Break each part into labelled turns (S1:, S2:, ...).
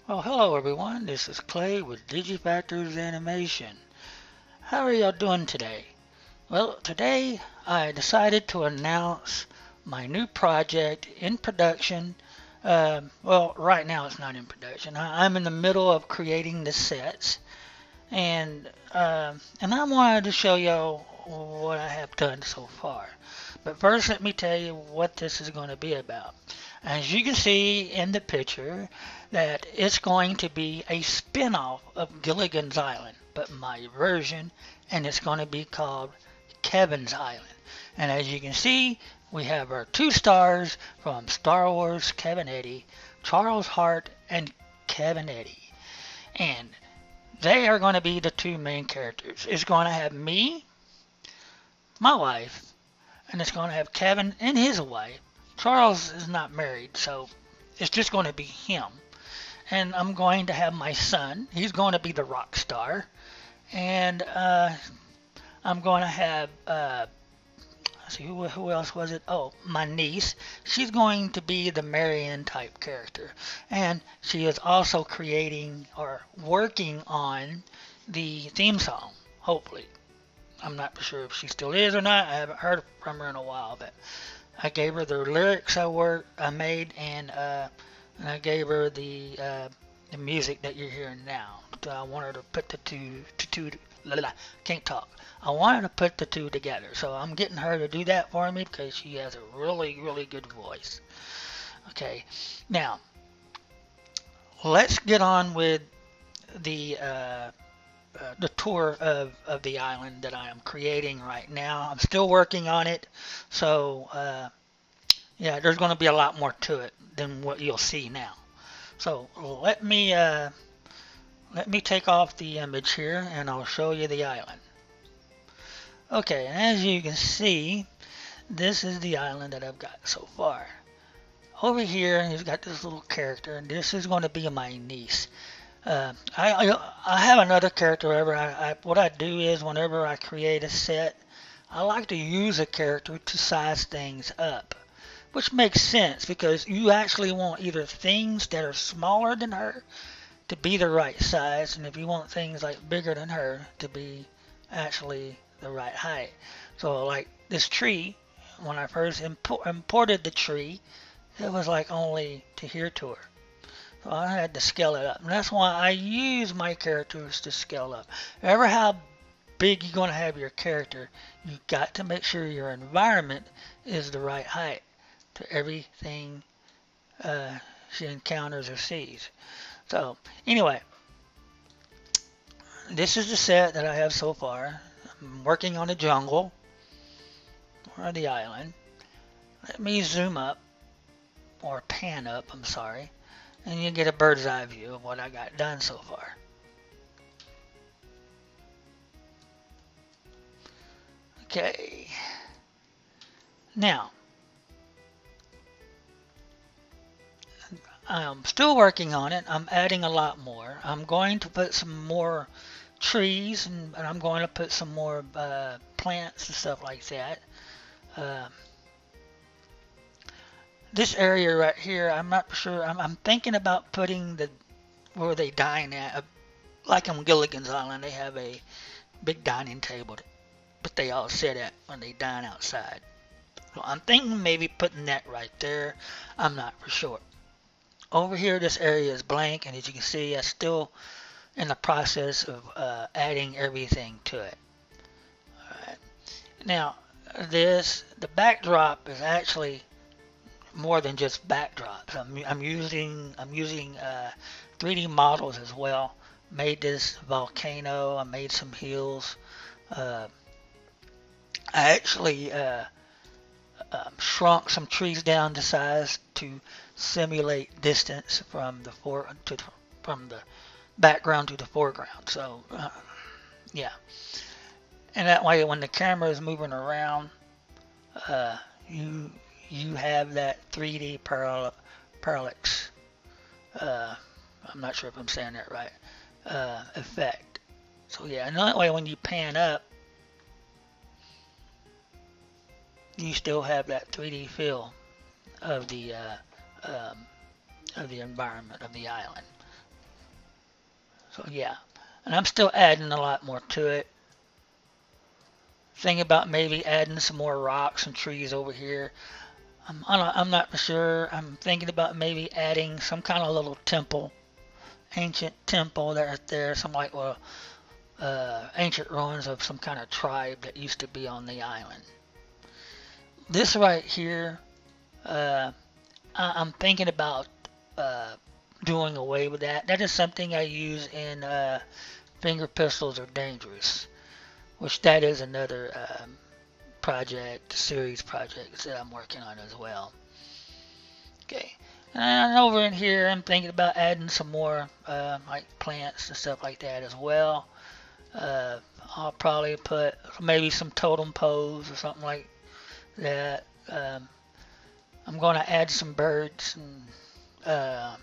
S1: Well, hello everyone. This is Clay with Digifactors Animation. How are y'all doing today? Well, today I decided to announce my new project in production. Well, right now it's not in production. I'm in the middle of creating the sets, and I wanted to show y'all what I have done so far. But first, let me tell you what this is going to be about. As you can see in the picture, that it's going to be a spin-off of Gilligan's Island, but my version, and it's going to be called Kevin's Island. And as you can see, we have our two stars from Star Wars: Kevin Eddy, Charles Hart, and Kevin Eddy. And they are going to be the two main characters. It's going to have me, my wife, and it's going to have Kevin and his wife. Charles is not married, so it's just going to be him. And I'm going to have my son. He's going to be the rock star. And I'm going to have, let's see, who else was it? Oh, my niece. She's going to be the Marion type character. And she is also creating or working on the theme song, hopefully. I'm not sure if she still is or not. I haven't heard from her in a while, but I gave her the lyrics I made, and I gave her the music that you're hearing now. So I want her to put the two can't talk. I wanted to put the two together, so I'm getting her to do that for me because she has a really good voice. Okay, now let's get on with the tour of the island that I am creating right now. I'm still working on it, so yeah, there's going to be a lot more to it than what you'll see now. So let me take off the image here, and I'll show you the island. Okay, and as you can see, this is the island that I've got so far. Over here, he's got this little character, and this is going to be my niece. I have another character. What I do is whenever I create a set, I like to use a character to size things up, which makes sense because you actually want either things that are smaller than her to be the right size, and if you want things like bigger than her to be actually the right height. So like this tree, when I first imported the tree, it was like only to here to her. So I had to scale it up. And that's why I use my characters to scale up. Ever how big you're going to have your character, you got to make sure your environment is the right height to everything she encounters or sees. So anyway, this is the set that I have so far. I'm working on the jungle or the island. Let me zoom up or pan up, I'm sorry, and you get a bird's eye view of what I got done so far. Okay, now I'm still working on it. I'm adding a lot more. I'm going to put some more trees, and I'm going to put some more plants and stuff like that. Uh, this area right here, I'm not sure. I'm thinking about putting the where they dine at, like on Gilligan's Island. They have a big dining table, but they all sit at when they dine outside. So I'm thinking maybe putting that right there. I'm not for sure. Over here, this area is blank, and as you can see, I'm still in the process of adding everything to it. Alright. Now, the backdrop is actually more than just backdrops. I'm using 3D models as well. Made this volcano. I made some hills. I actually shrunk some trees down to size to simulate distance from from the background to the foreground. So yeah, and that way when the camera is moving around, uh, you you have that 3D parallax. Uh, I'm not sure if I'm saying that right. Effect. So yeah, and that way when you pan up, you still have that 3D feel of the uh, um, of the environment of the island. So yeah, and I'm still adding a lot more to it. Thinking about maybe adding some more rocks and trees over here. I'm not sure. I'm thinking about maybe adding some kind of little temple, ancient temple right there, some like ancient ruins of some kind of tribe that used to be on the island. This right here, uh, I'm thinking about uh, doing away with that. That is something I use in Finger Pistols Are Dangerous, which that is another project, series project that I'm working on as well. Okay, and over in here, I'm thinking about adding some more like plants and stuff like that as well. Uh, I'll probably put maybe some totem poles or something like that. I'm going to add some birds and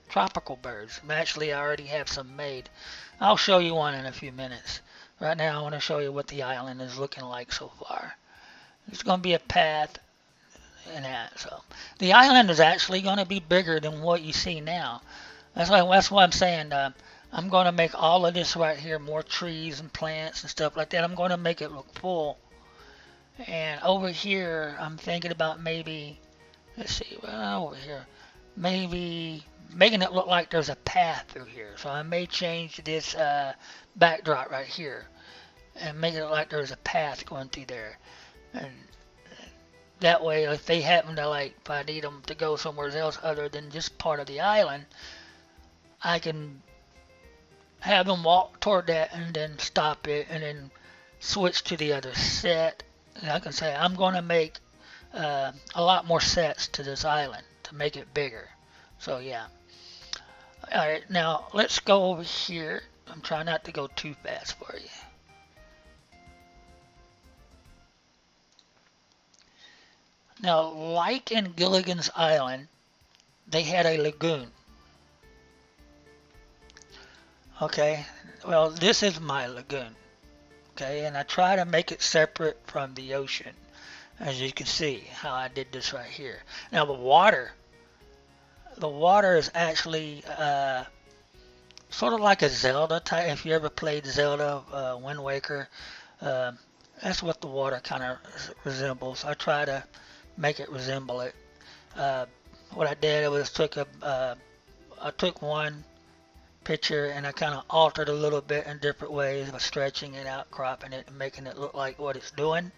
S1: tropical birds. Actually, I already have some made. I'll show you one in a few minutes. Right now, I want to show you what the island is looking like so far. There's going to be a path and that. So the island is actually going to be bigger than what you see now. That's why I'm saying I'm going to make all of this right here more trees and plants and stuff like that. I'm going to make it look full. And over here, I'm thinking about maybe, let's see, well, over here, maybe making it look like there's a path through here. So I may change this backdrop right here and make it look like there's a path going through there. And that way, if they happen to if I need them to go somewhere else other than just part of the island, I can have them walk toward that and then stop it and then switch to the other set. And I can say I'm going to make a lot more sets to this island to make it bigger. So yeah. Alright, now let's go over here. I'm trying not to go too fast for you. Now, like in Gilligan's Island, they had a lagoon. Okay, well, this is my lagoon. Okay, and I try to make it separate from the ocean, as you can see how I did this right here. Now, the water is actually sort of like a Zelda type. If you ever played Zelda Wind Waker, that's what the water kind of resembles. I try to make it resemble it. What I did was I took one picture and I kind of altered a little bit in different ways by stretching it out, cropping it, and making it look like what it's doing.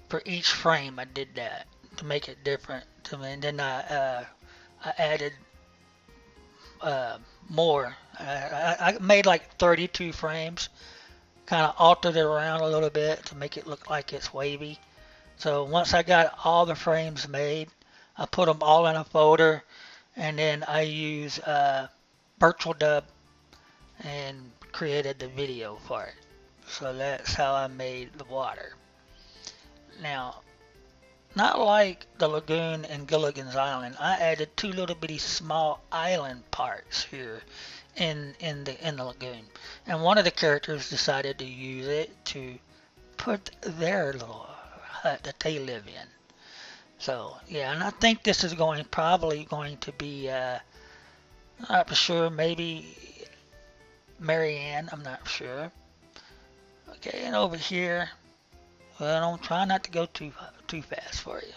S1: For each frame, I did that to make it different to me, and then I added more. I made like 32 frames, kind of altered it around a little bit to make it look like it's wavy. So once I got all the frames made, I put them all in a folder, and then I use Virtual Dub and created the video for it. So that's how I made the water. Now, not like the lagoon in Gilligan's Island, I added two little bitty small island parts here in the lagoon, and one of the characters decided to use it to put their little hut that they live in. So yeah, and I think this is probably going to be not for sure, maybe Marianne, I'm not sure. Okay, and over here, well, I'm trying not to go too fast for you.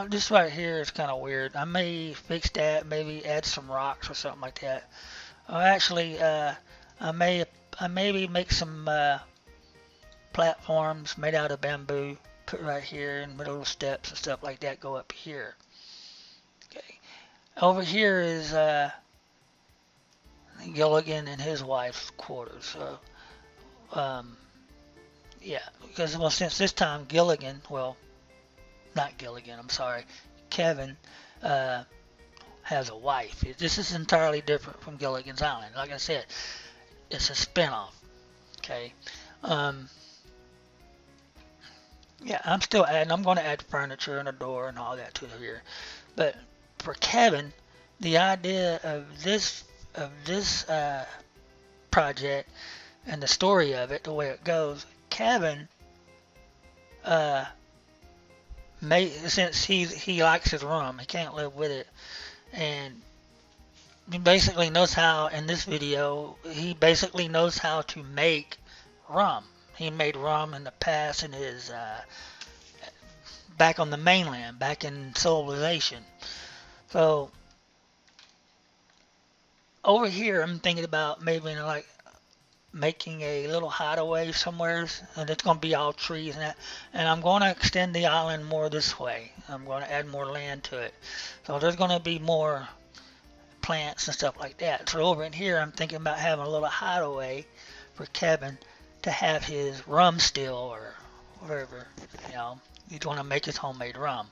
S1: This right here is kind of weird. I may fix that, maybe add some rocks or something like that. Actually, I maybe make some platforms made out of bamboo, put right here, and little steps and stuff like that go up here. Okay, over here is Gilligan and his wife's quarters. So, yeah, because well, since this time Gilligan, well, not Gilligan, I'm sorry, Kevin has a wife. This is entirely different from Gilligan's Island. Like I said, it's a spinoff. Okay. Yeah, I'm still adding. I'm going to add furniture and a door and all that to here. But for Kevin, the idea of this project and the story of it, the way it goes, Kevin, since he likes his room, he can't live with it, and he basically knows how, in this video, he basically knows how to make rum. He made rum in the past in his, back on the mainland, back in civilization. So, over here, I'm thinking about maybe like making a little hideaway somewhere, and it's going to be all trees and that. And I'm going to extend the island more this way. I'm going to add more land to it. So there's going to be more plants and stuff like that. So over in here, I'm thinking about having a little hideaway for Kevin to have his rum still or whatever, you know. He's going to make his homemade rum.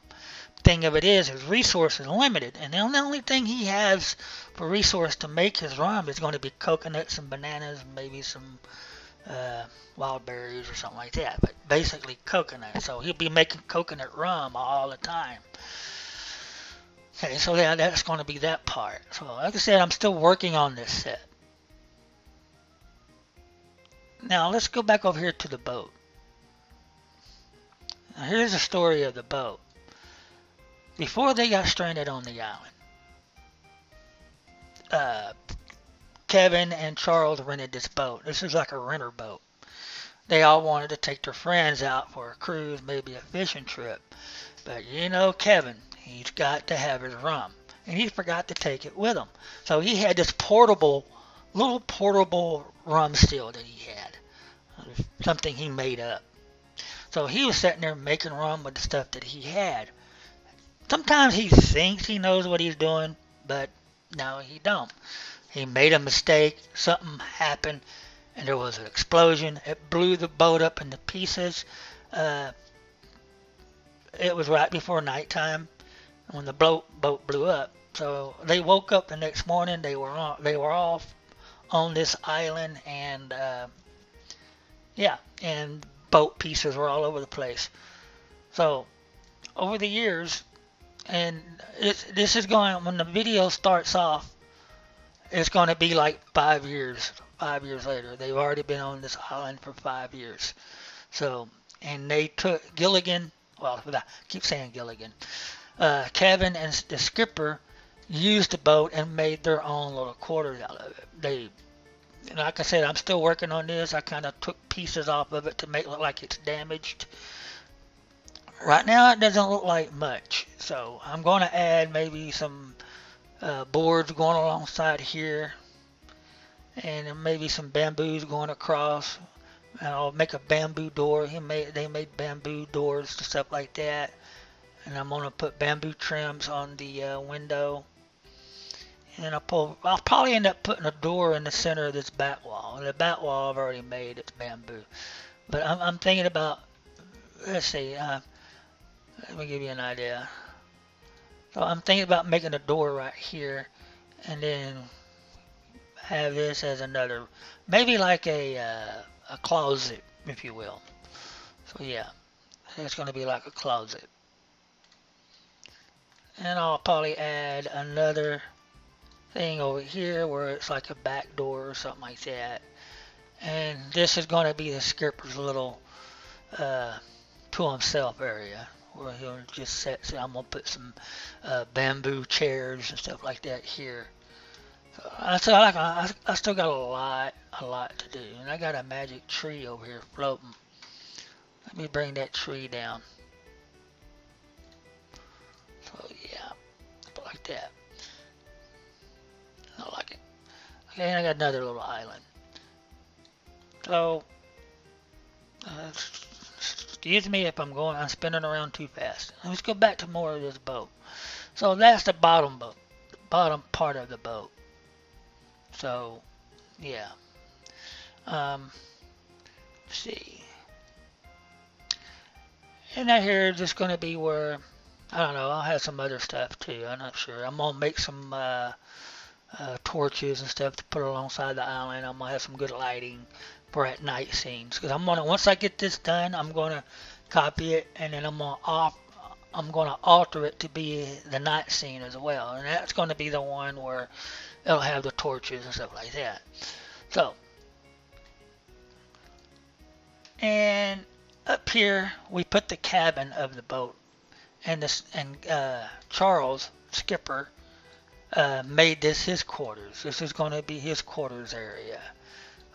S1: Thing of it is, his resource is limited, and the only thing he has for resource to make his rum is going to be coconuts and bananas, maybe some wild berries or something like that. But basically coconut. So he'll be making coconut rum all the time. Okay, so yeah, that's going to be that part. So like I said, I'm still working on this set. Now let's go back over here to the boat. Now here's the story of the boat. Before they got stranded on the island, Kevin and Charles rented this boat. This is like a renter boat. They all wanted to take their friends out for a cruise, maybe a fishing trip. But you know Kevin, he's got to have his rum. And he forgot to take it with him. So he had this little portable rum still that he had. Something he made up. So he was sitting there making rum with the stuff that he had. Sometimes he thinks he knows what he's doing, but no, he don't. He made a mistake, something happened, and there was an explosion. It blew the boat up into pieces. It was right before nighttime when the boat blew up. So they woke up the next morning. They were all on this island, and and boat pieces were all over the place. So over the years, and this is going, when the video starts off, it's going to be like 5 years. 5 years later, they've already been on this island for 5 years. So, and they took Gilligan. Well, I keep saying Gilligan. Kevin and the skipper used the boat and made their own little quarters out of it. Like I said, I'm still working on this. I kind of took pieces off of it to make it look like it's damaged. Right now, it doesn't look like much. So I'm going to add maybe some boards going alongside here, and maybe some bamboos going across. And I'll make a bamboo door. They made bamboo doors and stuff like that. And I'm going to put bamboo trims on the window. And I'll probably end up putting a door in the center of this back wall. And the back wall I've already made, it's bamboo. But I'm thinking about, let's see, let me give you an idea. So I'm thinking about making a door right here, and then have this as another, maybe like a closet, if you will. So yeah, it's going to be like a closet. And I'll probably add another thing over here where it's like a back door or something like that. And this is going to be the skipper's little to himself area where he'll just sit. So I'm going to put some bamboo chairs and stuff like that here. So I still got a lot to do. And I got a magic tree over here floating. Let me bring that tree down. So yeah, like that. I like it. Okay, and I got another little island. So, excuse me if I'm spinning around too fast. Let's go back to more of this boat. So that's the bottom part of the boat. So, yeah. Let's see. And out here is just going to be where, I don't know, I'll have some other stuff too. I'm not sure. I'm going to make some torches and stuff to put alongside the island. I'm gonna have some good lighting for at night scenes. Because once I get this done, I'm gonna copy it, and then I'm gonna alter it to be the night scene as well. And that's gonna be the one where it'll have the torches and stuff like that. So, and up here we put the cabin of the boat, and Charles, skipper, made this his quarters. This is going to be his quarters area.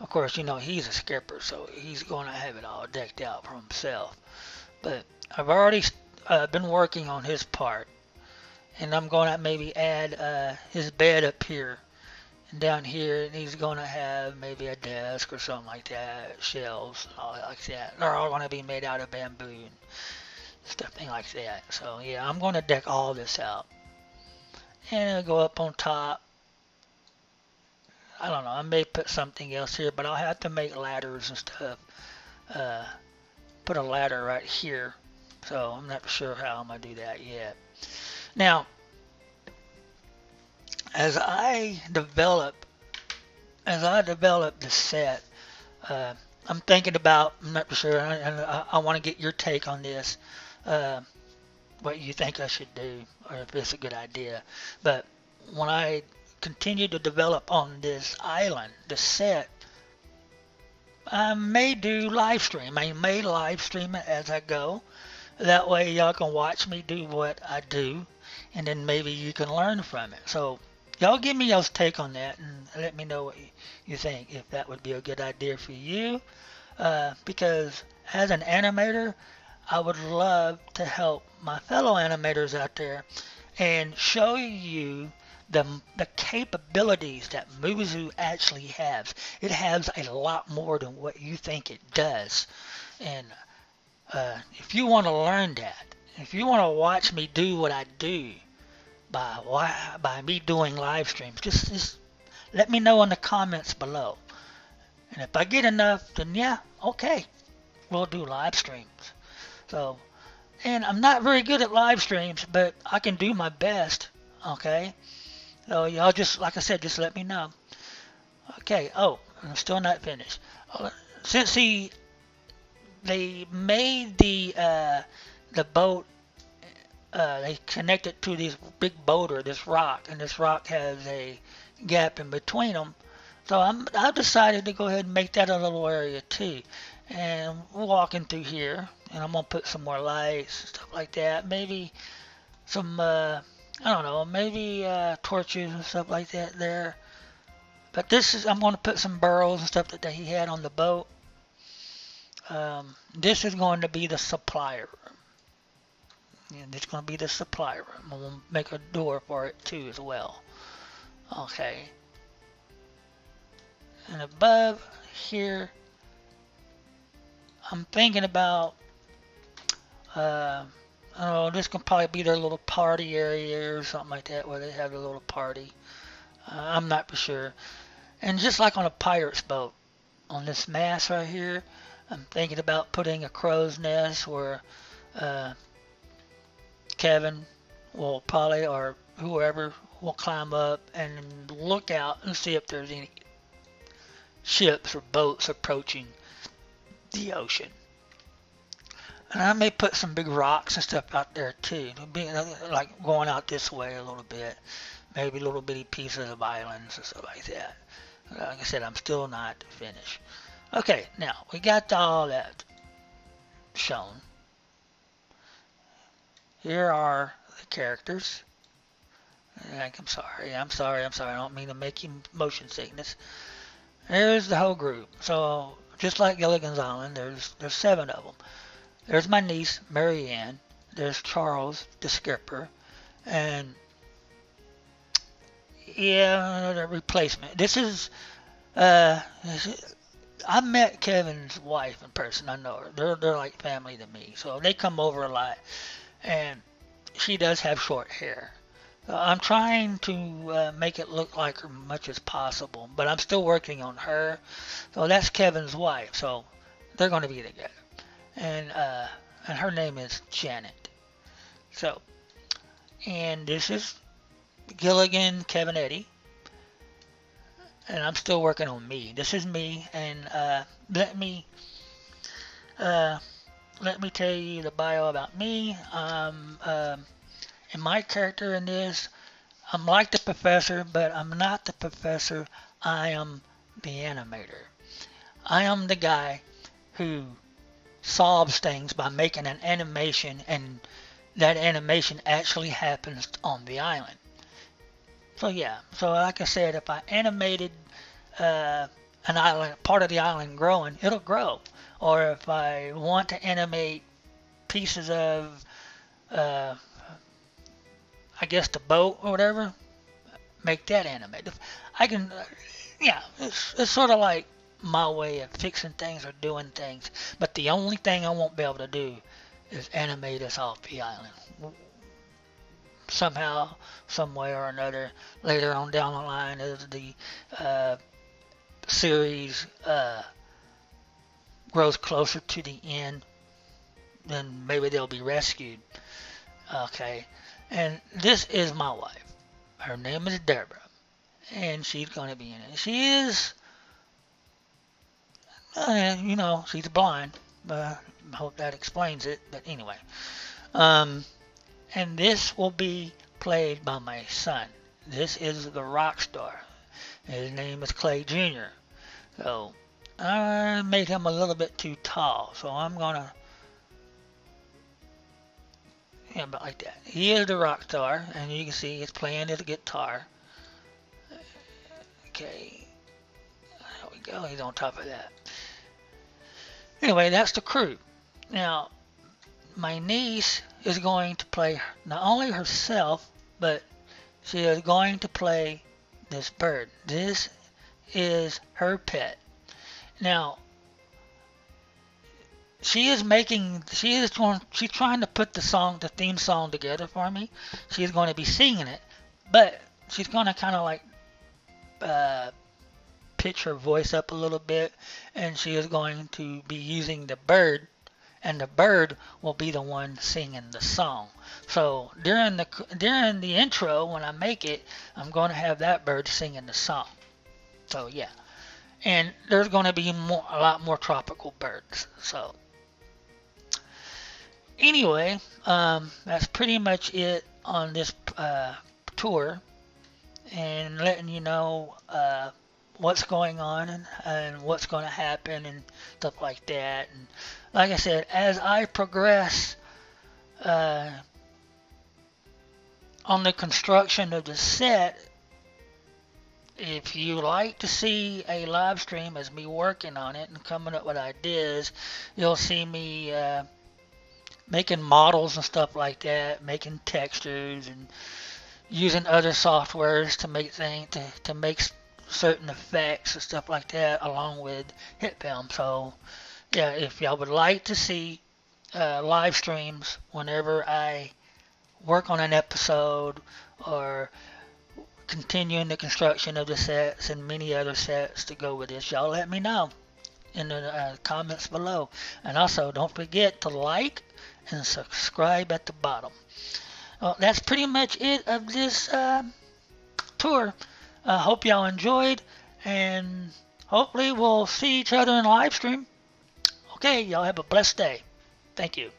S1: Of course, he's a skipper, so he's going to have it all decked out for himself. But I've already been working on his part, and I'm going to maybe add his bed up here and down here, and he's going to have maybe a desk or something like that, shelves, all like that. They're all going to be made out of bamboo and stuff like that. So yeah, I'm going to deck all this out, and it'll go up on top. I don't know, I may put something else here, but I'll have to make ladders and stuff. Uh, Put a ladder right here, so I'm not sure how I'm going to do that yet. Now, as I develop the set, I'm thinking about, I'm not sure, and I want to get your take on this, what you think I should do, or if it's a good idea. But when I continue to develop on this island, the set, I may do live stream. I may live stream it as I go. That way y'all can watch me do what I do, and then maybe you can learn from it. So y'all give me y'all's take on that and let me know what you think, if that would be a good idea for you. Because as an animator, I would love to help my fellow animators out there and show you the capabilities that Muzu actually has. It has a lot more than what you think it does. And if you want to learn that, if you want to watch me do what I do by me doing live streams, just let me know in the comments below. And if I get enough, then yeah, okay, we'll do live streams. So, and I'm not very good at live streams, but I can do my best, okay? So y'all just, like I said, just let me know. Okay, oh, I'm still not finished. Since they made the boat, they connected to this big boulder, this rock, and this rock has a gap in between them. So I've decided to go ahead and make that a little area too. And we're walking through here, and I'm gonna put some more lights and stuff like that. Maybe some I don't know, maybe torches and stuff like that there. But I'm going to put some burrows and stuff that he had on the boat. This is going to be the supply room. And it's going to be the supply room. I'm going to make a door for it too as well. Okay. And above here, I'm thinking about oh, this can probably be their little party area or something like that, where they have a little party. I'm not for sure. And just like on a pirate's boat, on this mast right here, I'm thinking about putting a crow's nest where Kevin will probably, or whoever, will climb up and look out and see if there's any ships or boats approaching the ocean. And I may put some big rocks and stuff out there too. Like going out this way a little bit. Maybe little bitty pieces of islands and stuff like that. Like I said, I'm still not finished. Okay, now we got all that shown. Here are the characters. I'm sorry. I don't mean to make you motion sickness. There's the whole group. So just like Gilligan's Island, there's 7 of them. There's my niece, Mary Ann. There's Charles, the skipper. And, yeah, the replacement. I met Kevin's wife in person. I know her. They're like family to me. So they come over a lot. And she does have short hair. I'm trying to make it look like her much as possible. But I'm still working on her. So that's Kevin's wife. So they're going to be together. And her name is Janet. So, and this is Gilligan, Kevin, Eddie, and I'm still working on me. This is me, and let me tell you the bio about me. And my character in this, I'm like the professor, but I'm not the professor. I am the animator. I am the guy who solves things by making an animation, and that animation actually happens on the island. So yeah, so like I said, if I animated uh, an island, part of the island growing, it'll grow. Or if I want to animate pieces of, uh, I guess the boat or whatever, make that animated. I can, yeah, it's sort of like my way of fixing things or doing things. But the only thing I won't be able to do is animate us off the island. Somehow, some way or another, later on down the line, as the uh, series grows closer to the end, then maybe they'll be rescued. Okay, and this is my wife. Her name is Deborah, and she's going to be in it. She is, she's blind, but I hope that explains it. But anyway, um, and this will be played by my son. This is the rock star. His name is Clay Jr. So I made him a little bit too tall, so I'm gonna, yeah, about like that. He is the rock star, and you can see he's playing his guitar. Okay, there we go. He's on top of that. Anyway, that's the crew. Now, my niece is going to play not only herself, but she is going to play this bird. This is her pet. Now, she's trying to put the theme song together for me. She's going to be singing it, but she's going to kind of like uh, pitch her voice up a little bit, and she is going to be using the bird, and the bird will be the one singing the song. So during the intro, when I make it, I'm going to have that bird singing the song. So yeah, and there's going to be a lot more tropical birds. So anyway, that's pretty much it on this tour, and letting you know what's going on and what's going to happen and stuff like that. And like I said, as I progress on the construction of the set, if you like to see a live stream as me working on it and coming up with ideas, you'll see me making models and stuff like that, making textures and using other softwares to make things to make certain effects and stuff like that, along with HitFilm. So yeah, if y'all would like to see live streams whenever I work on an episode or continuing the construction of the sets and many other sets to go with this, y'all let me know in the comments below. And also, don't forget to like and subscribe at the bottom. Well, that's pretty much it of this tour. I hope y'all enjoyed, and hopefully we'll see each other in live stream. Okay, y'all have a blessed day. Thank you.